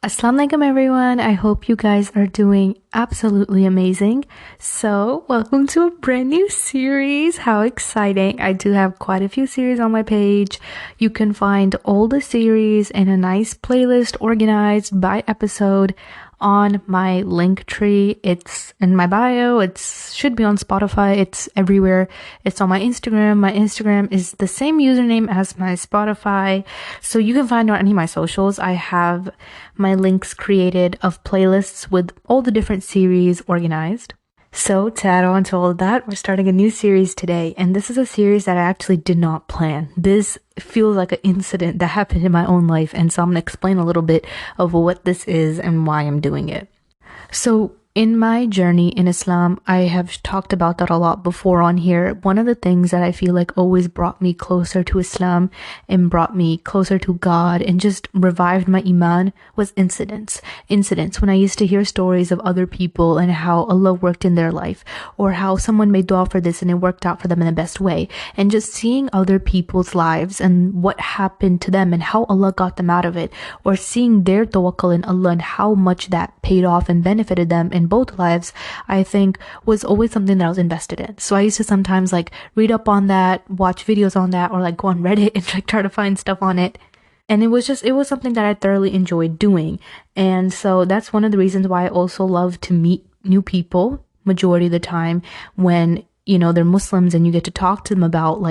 Assalamu alaikum everyone. I hope you guys are doing absolutely amazing. So, welcome to a brand new series. How exciting. I do have quite a few series on my page. You can find all the series in a nice playlist organized by episode on my link tree. It's in my bio. It should be on Spotify. It's everywhere. It's on my Instagram. My Instagram is the same username as my Spotify. So you can find on any of my socials. I have my links created of playlists with all the different series organized. So to add on to all of that, we're starting a new series today, and this is a series that I actually did not plan. This feels like an incident that happened in my own life, and so I'm going to explain a little bit of what this is and why I'm doing it. So in my journey in Islam, I have talked about that a lot before on here. One of the things that I feel like always brought me closer to Islam and brought me closer to God and just revived my iman was incidents. When I used to hear stories of other people and how Allah worked in their life, or how someone made dua for this and it worked out for them in the best way. And just seeing other people's lives and what happened to them and how Allah got them out of it, or seeing their tawakkul in Allah and how much that paid off and benefited them in both lives, I think was always something that I was invested in. So I used to sometimes read up on that, watch videos on that, or go on Reddit and try to find stuff on it. And it was something that I thoroughly enjoyed doing. And so that's one of the reasons why I also love to meet new people majority of the time when, they're Muslims and you get to talk to them about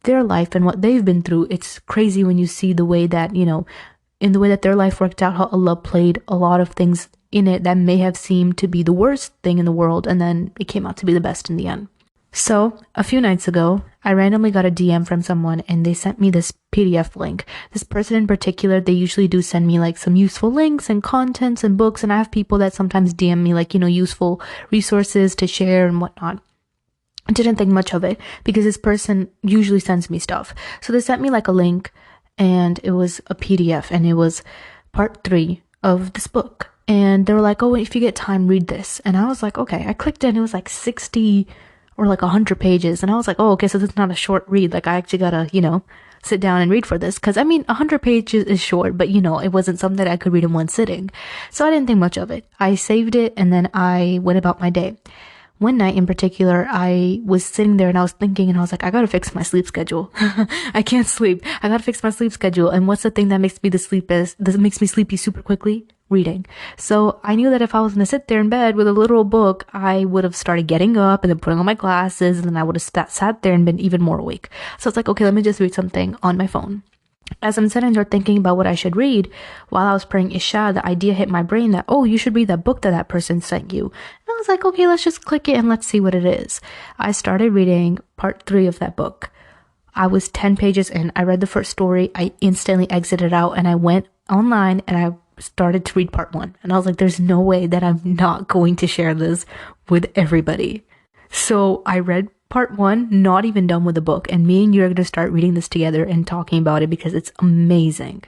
their life and what they've been through. It's crazy when you see the way that, in the way that their life worked out, how Allah played a lot of things in it that may have seemed to be the worst thing in the world, and then it came out to be the best in the end. So a few nights ago, I randomly got a DM from someone and they sent me this PDF link. This person in particular, they usually do send me some useful links and contents and books, and I have people that sometimes DM me useful resources to share and whatnot. I didn't think much of it because this person usually sends me stuff. So they sent me a link, and it was a PDF, and it was part 3 of this book. And they were like, oh, if you get time, read this. And I was like, okay. I clicked it and it was 60 or 100 pages. And I was like, oh, okay, so this is not a short read. I actually gotta, sit down and read for this. Cause 100 pages is short, but it wasn't something that I could read in one sitting. So I didn't think much of it. I saved it and then I went about my day. One night in particular, I was sitting there and I was thinking, and I was like, I gotta fix my sleep schedule. I can't sleep. I gotta fix my sleep schedule. And what's the thing that makes me makes me sleepy super quickly? Reading. So I knew that if I was going to sit there in bed with a literal book, I would have started getting up and then putting on my glasses, and then I would have sat there and been even more awake. So it's okay, let me just read something on my phone. As I'm sitting there thinking about what I should read, while I was praying Isha, the idea hit my brain that, oh, you should read that book that person sent you. And I was like, okay, let's just click it and let's see what it is. I started reading part 3 of that book. I was 10 pages in. I read the first story. I instantly exited out and I went online and I started to read part 1. And I was like, there's no way that I'm not going to share this with everybody. So I read part 1, not even done with the book. And me and you are going to start reading this together and talking about it because it's amazing.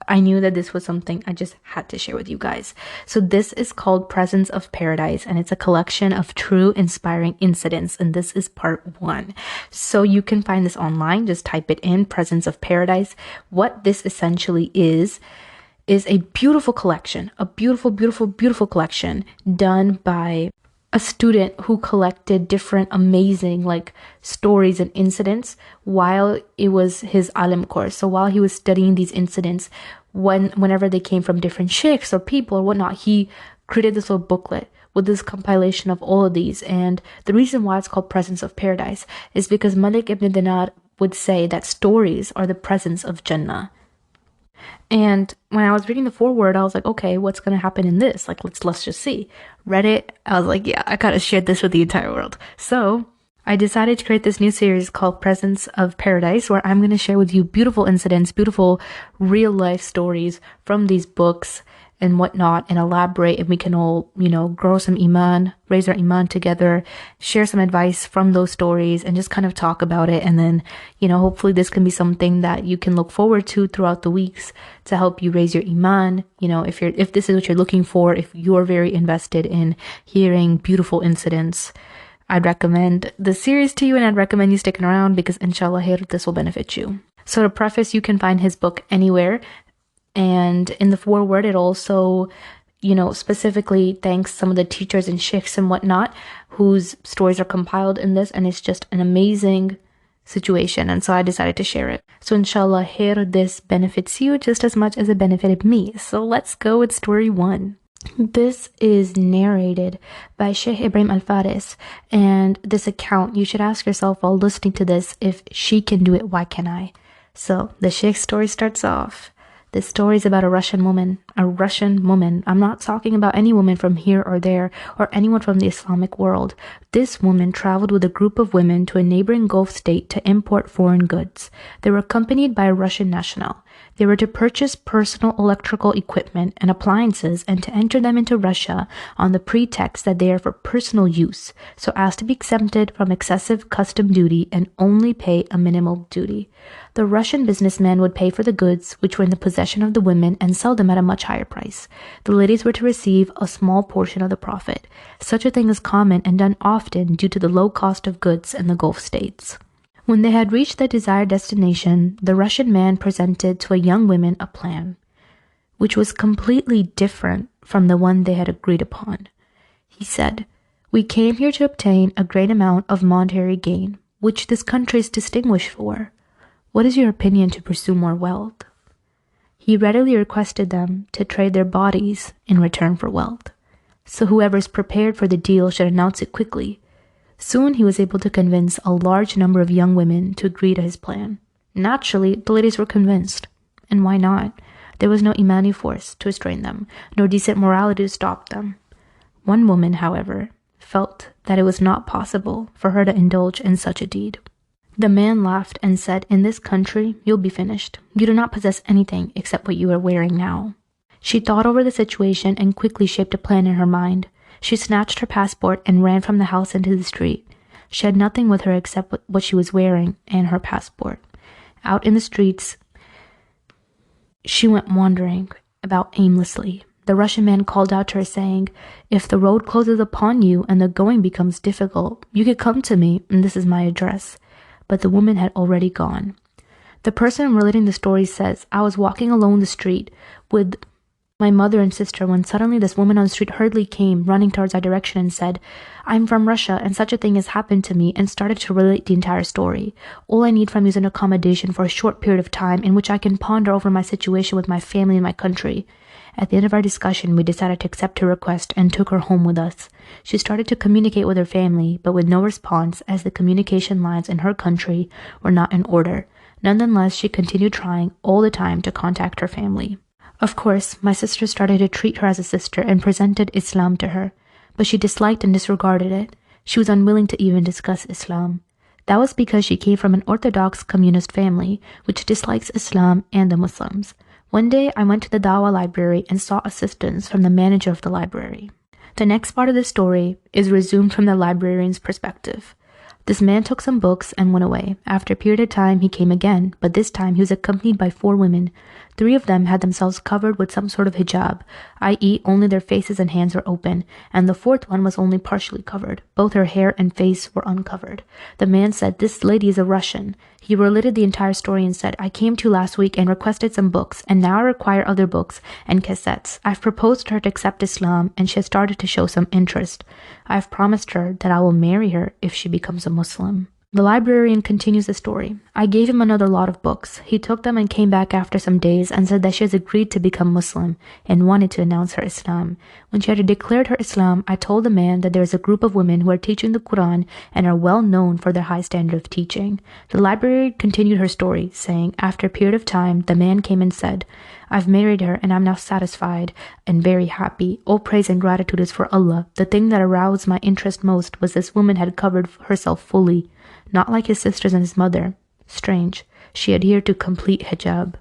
I knew that this was something I just had to share with you guys. So this is called Presence of Paradise, and it's a collection of true inspiring incidents. And this is part 1. So you can find this online. Just type it in, Presence of Paradise. What this essentially is a beautiful collection, a beautiful, beautiful, beautiful collection done by a student who collected different amazing stories and incidents while it was his alim course. So while he was studying these incidents, whenever they came from different sheikhs or people or whatnot, he created this little booklet with this compilation of all of these. And the reason why it's called Presence of Paradise is because Malik ibn Dinar would say that stories are the presence of Jannah. And when I was reading the foreword, I was like, okay, what's going to happen in this? Let's just see. Read it. I was like, yeah, I gotta share this with the entire world. So I decided to create this new series called Presence of Paradise, where I'm going to share with you beautiful incidents, beautiful real life stories from these books and whatnot, and elaborate, and we can all, grow some iman, raise our iman together, share some advice from those stories, and just kind of talk about it. And then, hopefully this can be something that you can look forward to throughout the weeks to help you raise your iman. If this is what you're looking for, if you're very invested in hearing beautiful incidents, I'd recommend the series to you, and I'd recommend you sticking around because inshallah, this will benefit you. So to preface, you can find his book anywhere. And in the foreword, it also, specifically thanks some of the teachers and sheikhs and whatnot whose stories are compiled in this. And it's just an amazing situation. And so I decided to share it. So inshallah, here this benefits you just as much as it benefited me. So let's go with story 1. This is narrated by Sheikh Ibrahim Al-Faris, and this account, you should ask yourself while listening to this, if she can do it, why can't I? So the Sheikh's story starts off. This story is about a Russian woman. I'm not talking about any woman from here or there or anyone from the Islamic world. This woman traveled with a group of women to a neighboring Gulf state to import foreign goods. They were accompanied by a Russian national. They were to purchase personal electrical equipment and appliances and to enter them into Russia on the pretext that they are for personal use, so as to be exempted from excessive custom duty and only pay a minimal duty. The Russian businessman would pay for the goods, which were in the possession of the women, and sell them at a much higher price. The ladies were to receive a small portion of the profit. Such a thing is common and done often due to the low cost of goods in the Gulf states. When they had reached their desired destination, the Russian man presented to a young woman a plan, which was completely different from the one they had agreed upon. He said, "We came here to obtain a great amount of monetary gain, which this country is distinguished for. What is your opinion to pursue more wealth?" He readily requested them to trade their bodies in return for wealth. So whoever is prepared for the deal should announce it quickly. Soon he was able to convince a large number of young women to agree to his plan. Naturally, the ladies were convinced. And why not? There was no imani force to restrain them, nor decent morality to stop them. One woman, however, felt that it was not possible for her to indulge in such a deed. The man laughed and said, "In this country, you'll be finished. You do not possess anything except what you are wearing now." She thought over the situation and quickly shaped a plan in her mind. She snatched her passport and ran from the house into the street. She had nothing with her except what she was wearing and her passport. Out in the streets, she went wandering about aimlessly. The Russian man called out to her, saying, "If the road closes upon you and the going becomes difficult, you could come to me, and this is my address." But the woman had already gone. The person relating the story says, "I was walking alone the street with my mother and sister when suddenly this woman on the street hurriedly came running towards our direction and said, 'I'm from Russia and such a thing has happened to me,' and started to relate the entire story. 'All I need from you is an accommodation for a short period of time in which I can ponder over my situation with my family and my country.' At the end of our discussion, we decided to accept her request and took her home with us. She started to communicate with her family, but with no response as the communication lines in her country were not in order. Nonetheless, she continued trying all the time to contact her family. Of course, my sister started to treat her as a sister and presented Islam to her, but she disliked and disregarded it. She was unwilling to even discuss Islam. That was because she came from an Orthodox communist family, which dislikes Islam and the Muslims. One day, I went to the Dawah library and sought assistance from the manager of the library. The next part of the story is resumed from the librarian's perspective. This man took some books and went away. After a period of time, he came again, but this time he was accompanied by 4 women. 3 of them had themselves covered with some sort of hijab, i.e. only their faces and hands were open, and the 4th one was only partially covered. Both her hair and face were uncovered. The man said, "This lady is a Russian." He related the entire story and said, "I came to you last week and requested some books, and now I require other books and cassettes. I've proposed to her to accept Islam, and she has started to show some interest. I've promised her that I will marry her if she becomes a Muslim." The librarian continues the story. "I gave him another lot of books. He took them and came back after some days and said that she has agreed to become Muslim and wanted to announce her Islam. When she had declared her Islam, I told the man that there is a group of women who are teaching the Quran and are well known for their high standard of teaching." The librarian continued her story, saying, "After a period of time, the man came and said, 'I've married her and I'm now satisfied and very happy. All praise and gratitude is for Allah. The thing that aroused my interest most was this woman had covered herself fully, not like his sisters and his mother. Strange. She adhered to complete hijab."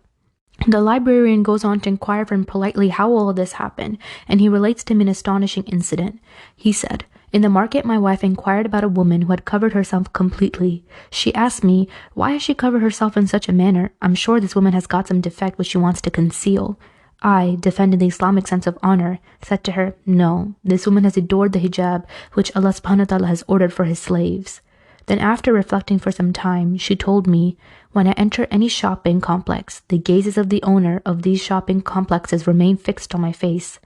The librarian goes on to inquire of him politely how all of this happened, and he relates to him an astonishing incident. He said, "In the market, my wife inquired about a woman who had covered herself completely. She asked me, 'Why has she covered herself in such a manner? I'm sure this woman has got some defect which she wants to conceal.' I, defending the Islamic sense of honor, said to her, 'No, this woman has adored the hijab which Allah subhanahu wa ta'ala has ordered for his slaves.' Then after reflecting for some time, she told me, when I enter any shopping complex, the gazes of the owner of these shopping complexes remain fixed on my face.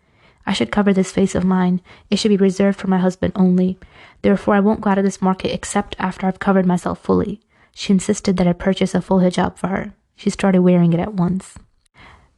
I should cover this face of mine. It should be reserved for my husband only. Therefore, I won't go out of this market except after I've covered myself fully. She insisted that I purchase a full hijab for her. She started wearing it at once.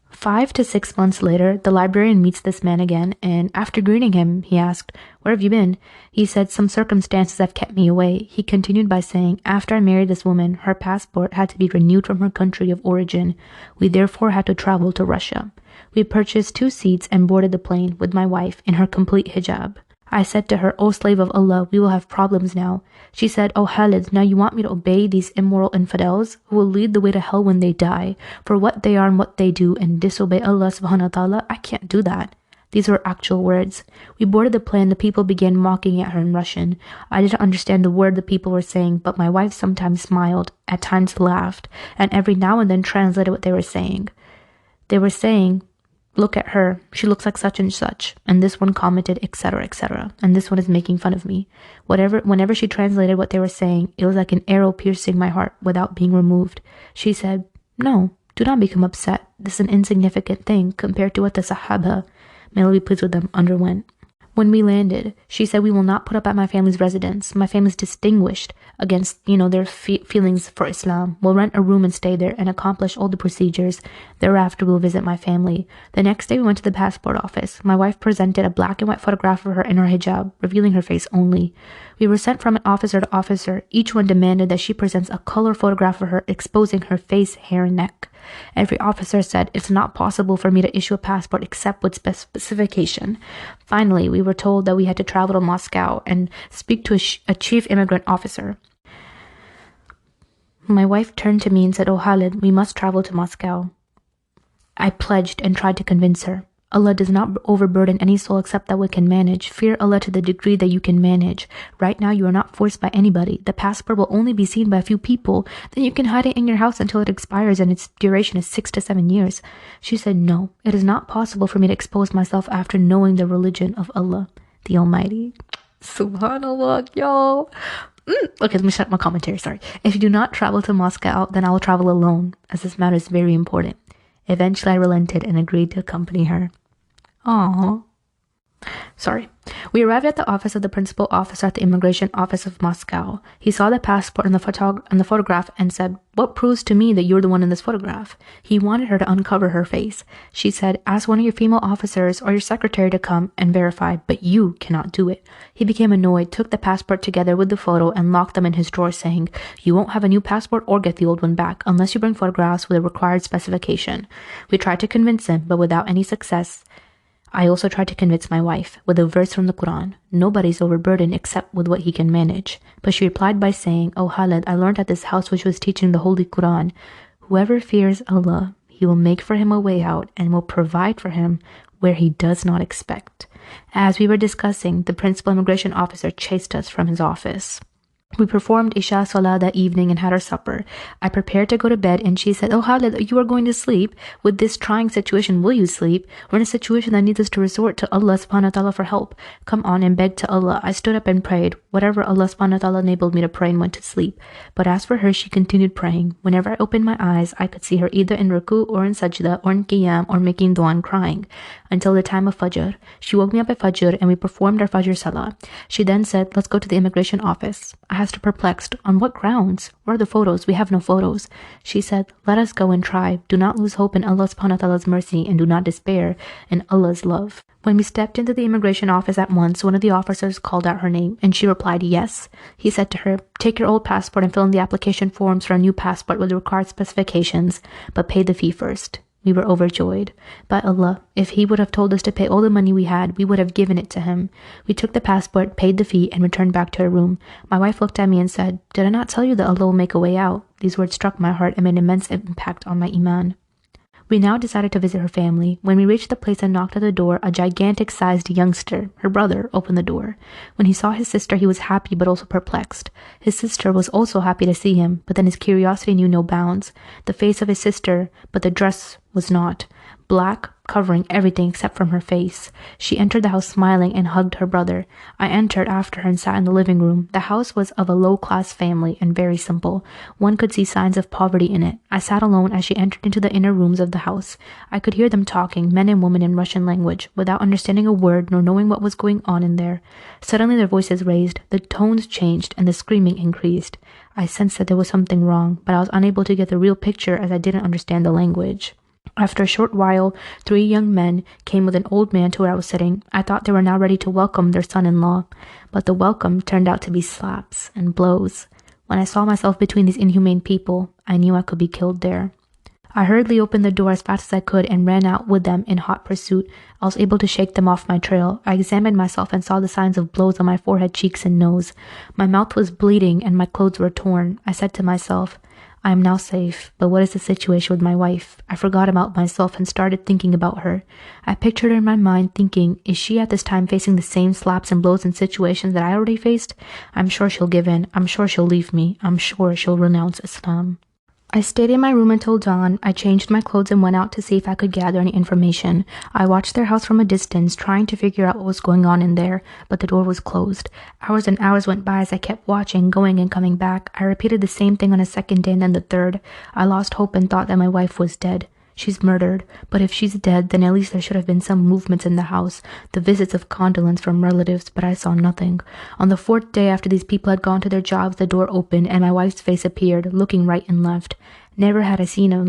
5 to 6 months later, the librarian meets this man again, and after greeting him, he asked, "Where have you been?" He said, "Some circumstances have kept me away." He continued by saying, "After I married this woman, her passport had to be renewed from her country of origin. We therefore had to travel to Russia. We purchased 2 seats and boarded the plane with my wife in her complete hijab. I said to her, 'O slave of Allah, we will have problems now.' She said, 'O Khalid, now you want me to obey these immoral infidels who will lead the way to hell when they die, for what they are and what they do, and disobey Allah subhanahu wa ta'ala? I can't do that.' These were actual words. We boarded the plane. The people began mocking at her in Russian. I didn't understand the word the people were saying, but my wife sometimes smiled, at times laughed, and every now and then translated what they were saying. They were saying, 'Look at her, she looks like such and such,' and this one commented, etc., etc., and this one is making fun of me. Whenever she translated what they were saying, it was like an arrow piercing my heart without being removed. She said, 'No, do not become upset. This is an insignificant thing compared to what the Sahaba, may Allah be pleased with them, underwent.' When we landed, she said, 'We will not put up at my family's residence. My family is distinguished against, their feelings for Islam. We'll rent a room and stay there and accomplish all the procedures. Thereafter, we'll visit my family.' The next day, we went to the passport office. My wife presented a black and white photograph of her in her hijab, revealing her face only. We were sent from officer to officer. Each one demanded that she presents a color photograph of her, exposing her face, hair, and neck. Every officer said, 'It's not possible for me to issue a passport except with specification.' Finally, we were told that we had to travel to Moscow and speak to a chief immigrant officer. My wife turned to me and said, 'Oh Khalid, we must travel to Moscow.' I pledged and tried to convince her. Allah does not overburden any soul except that we can manage. Fear Allah to the degree that you can manage. Right now, you are not forced by anybody. The passport will only be seen by a few people. Then you can hide it in your house until it expires, and its duration is 6 to 7 years. She said, 'No, it is not possible for me to expose myself after knowing the religion of Allah, the Almighty.'" Subhanallah, yo. Okay, let me shut my commentary, sorry. "If you do not travel to Moscow, then I will travel alone, as this matter is very important." Eventually, I relented and agreed to accompany her. Aww. Sorry. We arrived at the office of the principal officer at the immigration office of Moscow. He saw the passport and the photograph and said, "What proves to me that you're the one in this photograph?" He wanted her to uncover her face. She said, "Ask one of your female officers or your secretary to come and verify, but you cannot do it." He became annoyed, took the passport together with the photo and locked them in his drawer, saying, "You won't have a new passport or get the old one back unless you bring photographs with a required specification." We tried to convince him, but without any success. I also tried to convince my wife with a verse from the Quran. Nobody's overburdened except with what he can manage. But she replied by saying, "Oh Khalid, I learned at this house which was teaching the Holy Quran, whoever fears Allah, he will make for him a way out and will provide for him where he does not expect." As we were discussing, the principal immigration officer chased us from his office. We performed Isha Salah that evening and had our supper. I prepared to go to bed and she said, "Oh Khalid, you are going to sleep? With this trying situation, will you sleep? We're in a situation that needs us to resort to Allah subhanahu wa ta'ala for help. Come on and beg to Allah." I stood up and prayed. Whatever Allah subhanahu wa ta'ala enabled me to pray and went to sleep. But as for her, she continued praying. Whenever I opened my eyes, I could see her either in ruku or in sajda or in qiyam or making dua and crying. Until the time of Fajr. She woke me up at Fajr and we performed our Fajr Salah. She then said, "Let's go to the immigration office." I asked her perplexed, "On what grounds? Where are the photos? We have no photos." She said, "Let us go and try. Do not lose hope in Allah subhanahu wa ta'ala's mercy and do not despair in Allah's love." When we stepped into the immigration office at once, one of the officers called out her name and she replied, "Yes." He said to her, "Take your old passport and fill in the application forms for a new passport with the required specifications, but pay the fee first." We were overjoyed. By Allah, if he would have told us to pay all the money we had, we would have given it to him. We took the passport, paid the fee, and returned back to our room. My wife looked at me and said, "Did I not tell you that Allah will make a way out?" These words struck my heart and made an immense impact on my iman. We now decided to visit her family. When we reached the place and knocked at the door, a gigantic-sized youngster, her brother, opened the door. When he saw his sister, he was happy but also perplexed. His sister was also happy to see him, but then his curiosity knew no bounds. The face of his sister, but the dress was not. black, covering everything except from her face. She entered the house smiling and hugged her brother. I entered after her and sat in the living room. The house was of a low-class family and very simple. One could see signs of poverty in it. I sat alone as she entered into the inner rooms of the house. I could hear them talking, men and women in Russian language, without understanding a word nor knowing what was going on in there. Suddenly their voices raised, the tones changed, and the screaming increased. I sensed that there was something wrong, but I was unable to get the real picture as I didn't understand the language. After a short while, 3 young men came with an old man to where I was sitting. I thought they were now ready to welcome their son-in-law, but the welcome turned out to be slaps and blows. When I saw myself between these inhumane people, I knew I could be killed there. I hurriedly opened the door as fast as I could and ran out with them in hot pursuit. I was able to shake them off my trail. I examined myself and saw the signs of blows on my forehead, cheeks, and nose. My mouth was bleeding and my clothes were torn. I said to myself, I am now safe, but what is the situation with my wife? I forgot about myself and started thinking about her. I pictured her in my mind thinking, is she at this time facing the same slaps and blows and situations that I already faced? I'm sure she'll give in. I'm sure she'll leave me. I'm sure she'll renounce Islam. I stayed in my room until dawn. I changed my clothes and went out to see if I could gather any information. I watched their house from a distance, trying to figure out what was going on in there, but the door was closed. Hours and hours went by as I kept watching, going and coming back. I repeated the same thing on a second day and then the third. I lost hope and thought that my wife was dead. She's murdered, but if she's dead, then at least there should have been some movements in the house, the visits of condolence from relatives, but I saw nothing. On the 4th day after these people had gone to their jobs, the door opened and my wife's face appeared, looking right and left. Never had I seen in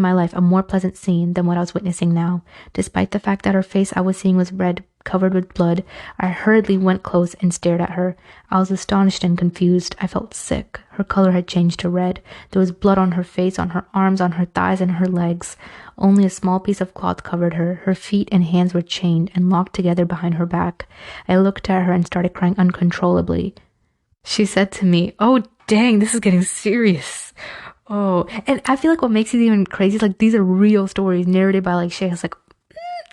my life a more pleasant scene than what I was witnessing now. Despite the fact that her face I was seeing was red, covered with blood, I hurriedly went close and stared at her. I was astonished and confused. I felt sick. Her color had changed to red. There was blood on her face, on her arms, on her thighs, and her legs. Only a small piece of cloth covered her. Her feet and hands were chained and locked together behind her back. I looked at her and started crying uncontrollably. She said to me, "Oh, dang, this is getting serious." Oh, and I feel like what makes it even crazy is like these are real stories narrated by like sheikhs. Like,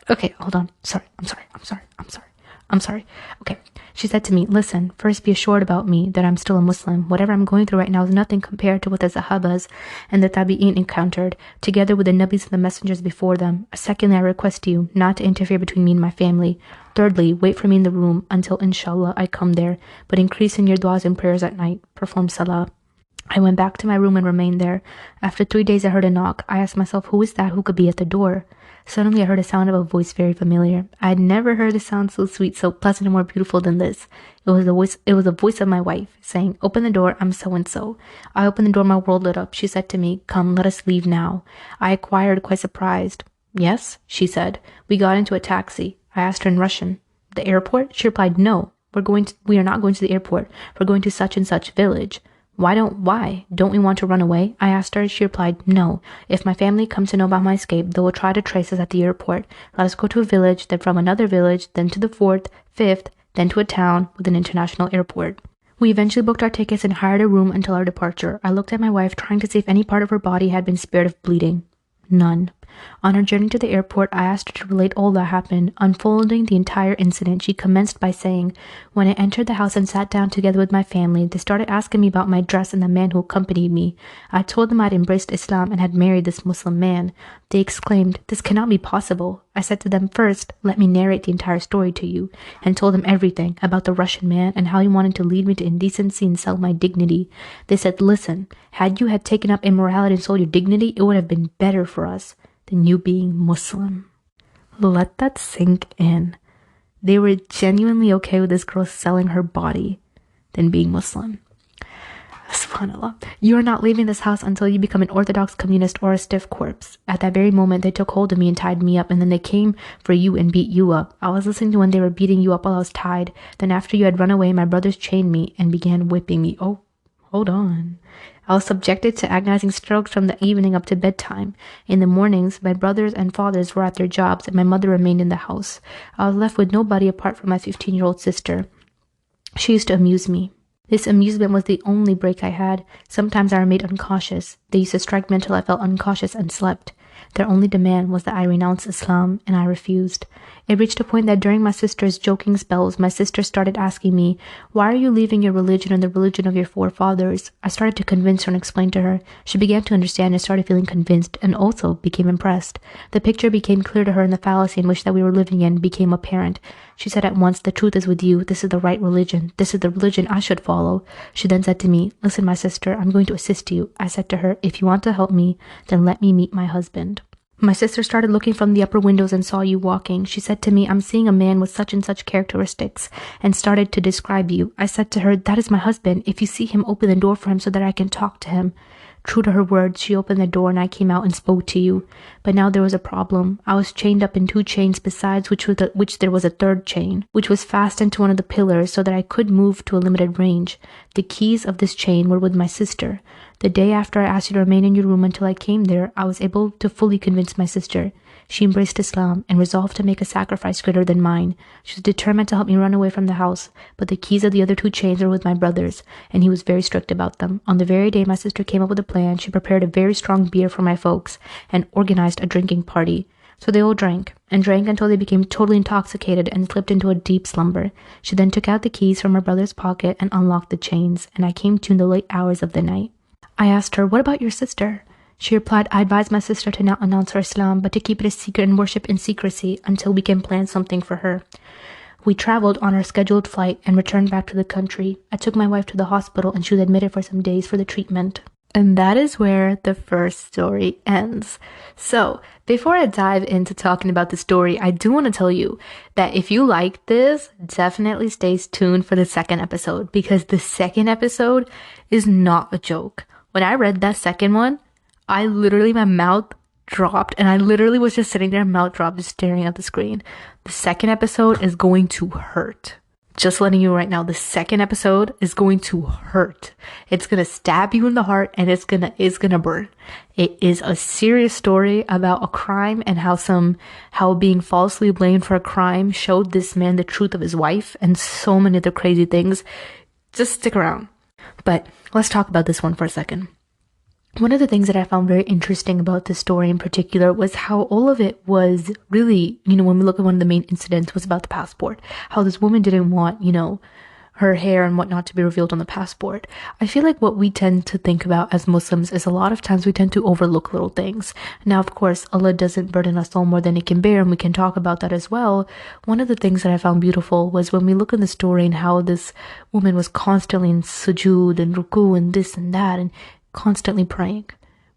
okay, hold on. I'm sorry. Okay. She said to me, "Listen, first be assured about me that I'm still a Muslim. Whatever I'm going through right now is nothing compared to what the Sahabas and the Tabi'een encountered, together with the Nabis and the messengers before them. Secondly, I request you not to interfere between me and my family. Thirdly, wait for me in the room until inshallah I come there, but increase in your du'as and prayers at night. Perform salah." I went back to my room and remained there. After 3 days, I heard a knock. I asked myself, who is that? Who could be at the door? Suddenly, I heard a sound of a voice very familiar. I had never heard a sound so sweet, so pleasant, and more beautiful than this. It was the voice of my wife, saying, "Open the door, I'm so-and-so." I opened the door, my world lit up. She said to me, "Come, let us leave now." I inquired, quite surprised. "Yes," she said. We got into a taxi. I asked her in Russian, "The airport?" She replied, "No, we are not going to the airport. We're going to such and such village." Why? Don't we want to run away? I asked her. She replied, "No. If my family comes to know about my escape, they will try to trace us at the airport. Let us go to a village, then from another village, then to the 4th, 5th, then to a town with an international airport." We eventually booked our tickets and hired a room until our departure. I looked at my wife, trying to see if any part of her body had been spared of bleeding. None. On her journey to the airport, I asked her to relate all that happened. Unfolding the entire incident, she commenced by saying, "When I entered the house and sat down together with my family, they started asking me about my dress and the man who accompanied me. I told them I had embraced Islam and had married this Muslim man. They exclaimed, 'This cannot be possible.' I said to them, 'First, let me narrate the entire story to you,' and told them everything about the Russian man and how he wanted to lead me to indecency and sell my dignity. They said, 'Listen, had you taken up immorality and sold your dignity, it would have been better for us than you being Muslim.'" Let that sink in. They were genuinely okay with this girl selling her body than being Muslim. SubhanAllah. "You are not leaving this house until you become an orthodox communist or a stiff corpse." At that very moment, they took hold of me and tied me up, and then they came for you and beat you up. I was listening to when they were beating you up while I was tied. Then after you had run away, my brothers chained me and began whipping me. Oh, hold on. I was subjected to agonizing strokes from the evening up to bedtime. In the mornings, my brothers and fathers were at their jobs, and my mother remained in the house. I was left with nobody apart from my 15-year-old sister. She used to amuse me. This amusement was the only break I had. Sometimes I remained unconscious. They used to strike me until I felt unconscious and slept. Their only demand was that I renounce Islam, and I refused. It reached a point that during my sister's joking spells, my sister started asking me, "Why are you leaving your religion and the religion of your forefathers?" I started to convince her and explain to her. She began to understand and started feeling convinced and also became impressed. The picture became clear to her, and the fallacy in which that we were living in became apparent. She said at once, "The truth is with you. This is the right religion. This is the religion I should follow." She then said to me, "Listen, my sister, I'm going to assist you." I said to her, "If you want to help me, then let me meet my husband." My sister started looking from the upper windows and saw you walking. She said to me, "I'm seeing a man with such and such characteristics," and started to describe you. I said to her, "That is my husband. If you see him, open the door for him so that I can talk to him." True to her word, she opened the door and I came out and spoke to you. But now there was a problem. I was chained up in 2 chains besides which there was a 3rd chain, which was fastened to one of the pillars so that I could move to a limited range. The keys of this chain were with my sister. The day after I asked you to remain in your room until I came there, I was able to fully convince my sister. She embraced Islam and resolved to make a sacrifice greater than mine. She was determined to help me run away from the house, but the keys of the other 2 chains were with my brother's, and he was very strict about them. On the very day my sister came up with a plan, she prepared a very strong beer for my folks and organized a drinking party. So they all drank, and drank until they became totally intoxicated and slipped into a deep slumber. She then took out the keys from her brother's pocket and unlocked the chains, and I came to in the late hours of the night. I asked her, "What about your sister?" She replied, "I advise my sister to not announce her Islam, but to keep it a secret and worship in secrecy until we can plan something for her." We traveled on our scheduled flight and returned back to the country. I took my wife to the hospital and she was admitted for some days for the treatment. And that is where the first story ends. So, before I dive into talking about the story, I do want to tell you that if you like this, definitely stay tuned for the second episode, because the second episode is not a joke. When I read that second one, my mouth dropped and I literally was just sitting there, mouth dropped, just staring at the screen. The second episode is going to hurt. Just letting you right now, the second episode is going to hurt. It's going to stab you in the heart and it's going to burn. It is a serious story about a crime and how being falsely blamed for a crime showed this man the truth of his wife and so many other crazy things. Just stick around. But let's talk about this one for a second. One of the things that I found very interesting about this story in particular was how all of it was really, when we look at one of the main incidents, was about the passport. How this woman didn't want, her hair and whatnot to be revealed on the passport. I feel like what we tend to think about as Muslims is a lot of times we tend to overlook little things. Now, of course, Allah doesn't burden us all more than He can bear, and we can talk about that as well. One of the things that I found beautiful was when we look in the story and how this woman was constantly in sujood and ruku and this and that, and constantly praying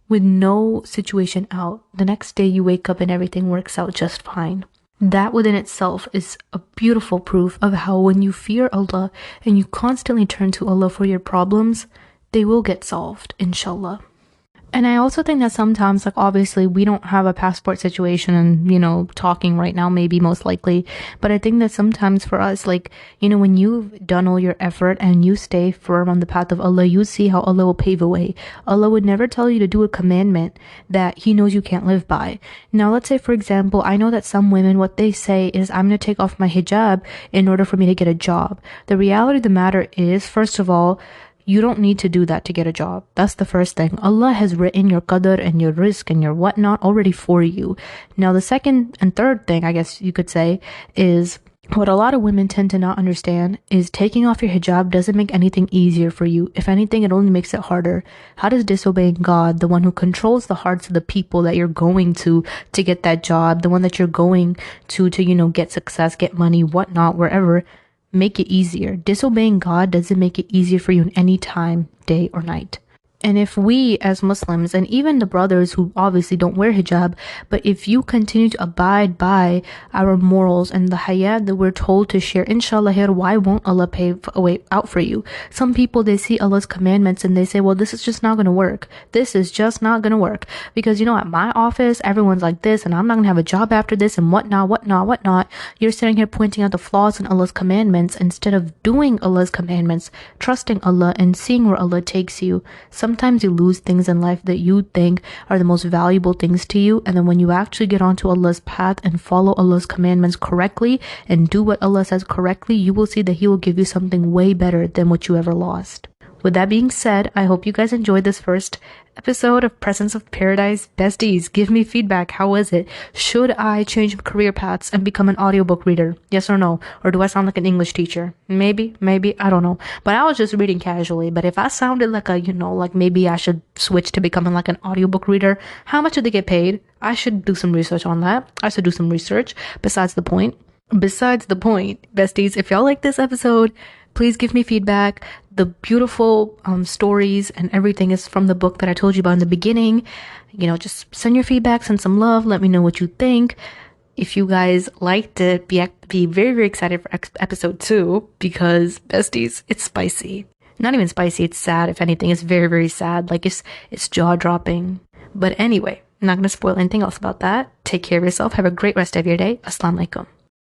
with no situation out. The next day you wake up and everything works out just fine. That within itself is a beautiful proof of how when you fear Allah and you constantly turn to Allah for your problems, they will get solved, inshallah. And I also think that sometimes, obviously we don't have a passport situation and, talking right now, maybe most likely. But I think that sometimes for us, when you've done all your effort and you stay firm on the path of Allah, you see how Allah will pave a way. Allah would never tell you to do a commandment that He knows you can't live by. Now, let's say, for example, I know that some women, what they say is, I'm going to take off my hijab in order for me to get a job. The reality of the matter is, first of all, you don't need to do that to get a job. That's the first thing. Allah has written your qadr and your rizq and your whatnot already for you. Now, the second and third thing, I guess you could say, is what a lot of women tend to not understand is taking off your hijab doesn't make anything easier for you. If anything, it only makes it harder. How does disobeying God, the one who controls the hearts of the people that you're going to get that job, the one that you're going to get success, get money, whatnot, wherever, make it easier? Disobeying God doesn't make it easier for you in any time, day or night. And if we as Muslims, and even the brothers who obviously don't wear hijab, but if you continue to abide by our morals and the hayat that we're told to share, inshallah, why won't Allah pave a way out for you? Some people, they see Allah's commandments and they say, well, this is just not going to work. This is just not going to work. Because, at my office, everyone's like this, and I'm not going to have a job after this, and whatnot. You're sitting here pointing out the flaws in Allah's commandments instead of doing Allah's commandments, trusting Allah, and seeing where Allah takes you. Sometimes you lose things in life that you think are the most valuable things to you, and then when you actually get onto Allah's path and follow Allah's commandments correctly and do what Allah says correctly, you will see that He will give you something way better than what you ever lost. With that being said, I hope you guys enjoyed this first episode of Presence of Paradise. Besties, give me feedback. How was it? Should I change career paths and become an audiobook reader? Yes or no? Or do I sound like an English teacher? Maybe, I don't know. But I was just reading casually. But if I sounded like like maybe I should switch to becoming like an audiobook reader, how much do they get paid? I should do some research on that. I should do some research. Besides the point, besties, if y'all like this episode, please give me feedback. The beautiful stories and everything is from the book that I told you about in the beginning. Just send your feedback, send some love. Let me know what you think. If you guys liked it, be very, very excited for episode 2 because, besties, it's spicy. Not even spicy, it's sad. If anything, it's very, very sad. Like, it's jaw-dropping. But anyway, I'm not going to spoil anything else about that. Take care of yourself. Have a great rest of your day. Assalamu alaikum.